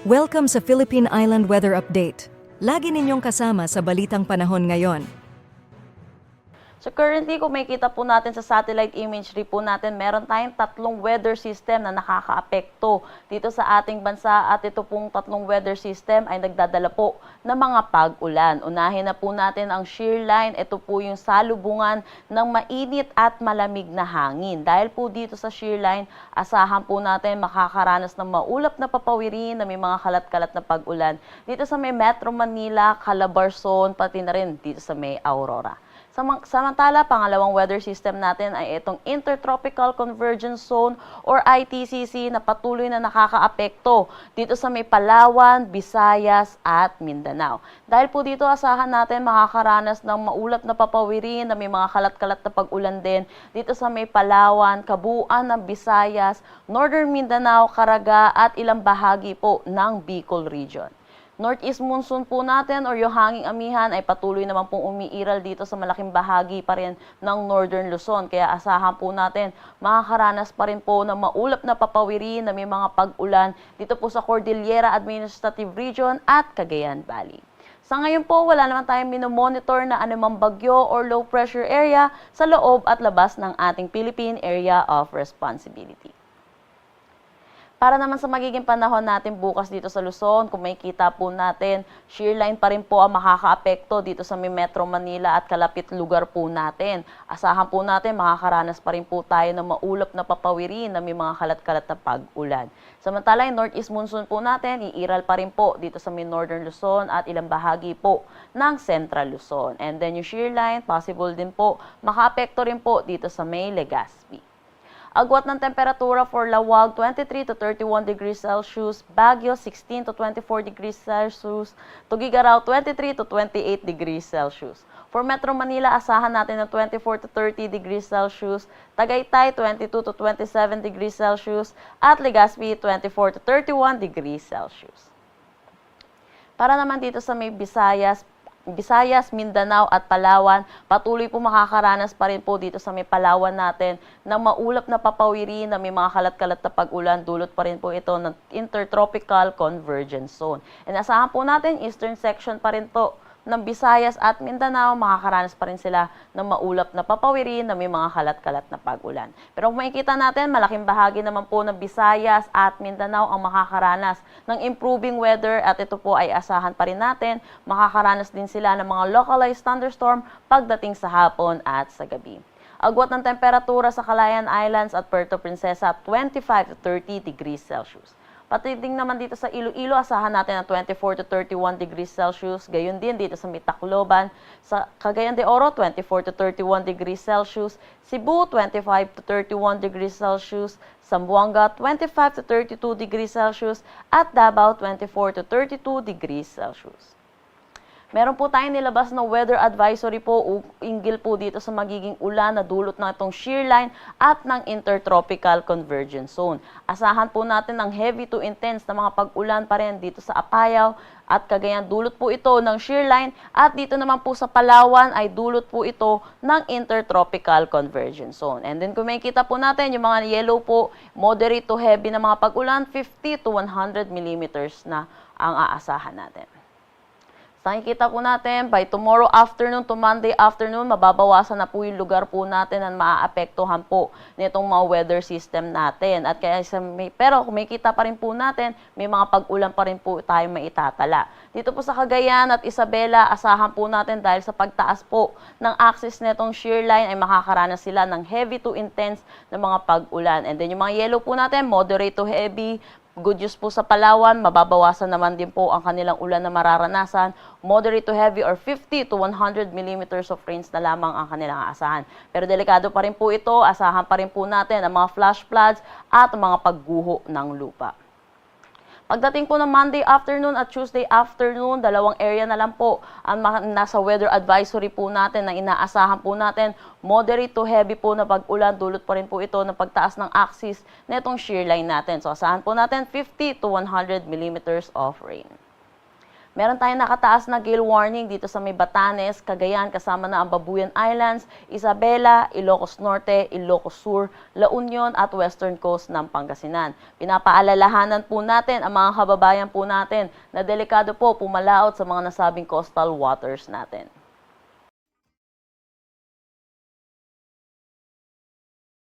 Welcome sa Philippine Island Weather Update. Lagi ninyong kasama sa Balitang Panahon ngayon. So currently, kung makikita po natin sa satellite imagery po natin, meron tayong tatlong weather system na nakakaapekto dito sa ating bansa at ito pong tatlong weather system ay nagdadala po ng mga pag-ulan. Unahin na po natin ang shear line. Ito po yung salubungan ng mainit at malamig na hangin. Dahil po dito sa shear line, asahan po natin makakaranas ng maulap na papawirin na may mga kalat-kalat na pag-ulan dito sa may Metro Manila, Calabarzon, pati na rin dito sa may Aurora. Samantala, pangalawang weather system natin ay itong Intertropical Convergence Zone or ITCZ na patuloy na nakakaapekto dito sa may Palawan, Visayas at Mindanao. Dahil po dito asahan natin makakaranas ng maulap na papawirin na may mga kalat-kalat na pag-ulan din dito sa may Palawan, kabuuan ng Visayas, Northern Mindanao, Caraga at ilang bahagi po ng Bicol Region. Northeast monsoon po natin or yung hanging amihan ay patuloy naman pong umiiral dito sa malaking bahagi pa rin ng Northern Luzon. Kaya asahan po natin makakaranas pa rin po ng maulap na papawirin na may mga pag-ulan dito po sa Cordillera Administrative Region at Cagayan Valley. Sa ngayon po, wala naman tayong minomonitor na anumang bagyo or low pressure area sa loob at labas ng ating Philippine Area of Responsibility. Para naman sa magiging panahon natin bukas dito sa Luzon, kung makikita po natin, shear line pa rin po ang makakaapekto dito sa may Metro Manila at kalapit lugar po natin. Asahan po natin, makakaranas pa rin po tayo ng maulap na papawirin na may mga kalat-kalat na pag-ulan. Samantala, yung northeast monsoon po natin, iiral pa rin po dito sa may Northern Luzon at ilang bahagi po ng Central Luzon. And then yung shear line, possible din po, makaapekto rin po dito sa may Legazpi. Agwat ng temperatura for Lawag, 23 to 31 degrees Celsius, Baguio, 16 to 24 degrees Celsius, Tuguegarao, 23 to 28 degrees Celsius. For Metro Manila, asahan natin ng 24 to 30 degrees Celsius, Tagaytay, 22 to 27 degrees Celsius, at Legazpi, 24 to 31 degrees Celsius. Para naman dito sa may Visayas, Mindanao at Palawan, patuloy po makakaranas pa rin po dito sa may Palawan natin ng maulap na papawirin na may mga kalat-kalat na pag-ulan. Dulot pa rin po ito ng Intertropical Convergence Zone. And asahan po natin, eastern section pa rin po ng Visayas at Mindanao, makakaranas pa rin sila ng maulap na papawirin na may mga kalat-kalat na pag-ulan. Pero kung makikita natin, malaking bahagi naman po ng Visayas at Mindanao ang makakaranas ng improving weather at ito po ay asahan pa rin natin, makakaranas din sila ng mga localized thunderstorm pagdating sa hapon at sa gabi. Agwat ng temperatura sa Calayan Islands at Puerto Princesa, 25 to 30 degrees Celsius. Pati din naman dito sa Iloilo, asahan natin ng 24 to 31 degrees Celsius. Gayon din dito sa Tacloban. Sa Cagayan de Oro, 24 to 31 degrees Celsius. Cebu, 25 to 31 degrees Celsius. Zamboanga, 25 to 32 degrees Celsius. At Davao, 24 to 32 degrees Celsius. Meron po tayong nilabas na weather advisory po hinggil po dito sa magiging ulan na dulot ng itong shear line at ng Intertropical Convergence Zone. Asahan po natin ng heavy to intense na mga pag-ulan pa rin dito sa Apayao at Cagayan. Dulot po ito ng shear line at dito naman po sa Palawan ay dulot po ito ng Intertropical Convergence Zone. And then kung makikita po natin yung mga yellow po, moderate to heavy na mga pag-ulan, 50 to 100 millimeters na ang aasahan natin. Nakikita po natin, by tomorrow afternoon to Monday afternoon, mababawasan na po yung lugar po natin na maaapektuhan po nitong mga weather system natin. At kaya pero kung makikita pa rin po natin, may mga pag-ulan pa rin po tayo maitatala. Dito po sa Cagayan at Isabela, asahan po natin dahil sa pagtaas po ng axis nitong shear line ay makakaranas sila ng heavy to intense na mga pag-ulan. And then yung mga yellow po natin, moderate to heavy. Good news po sa Palawan, mababawasan naman din po ang kanilang ulan na mararanasan. Moderate to heavy or 50 to 100 millimeters of rains na lamang ang kanilang aasahan. Pero delikado pa rin po ito, asahan pa rin po natin ang mga flash floods at mga pagguho ng lupa. Pagdating po ng Monday afternoon at Tuesday afternoon, dalawang area na lang po ang nasa weather advisory po natin na inaasahan po natin. Moderate to heavy po na pag-ulan, dulot pa rin po ito ng pagtaas ng axis na itong shear line natin. So asahan po natin 50 to 100 millimeters of rain. Meron tayong nakataas na gale warning dito sa may Batanes, Cagayan, kasama na ang Babuyan Islands, Isabela, Ilocos Norte, Ilocos Sur, La Union at Western Coast ng Pangasinan. Pinapaalalahanan po natin ang mga kababayan po natin na delikado po pumalaot sa mga nasabing coastal waters natin.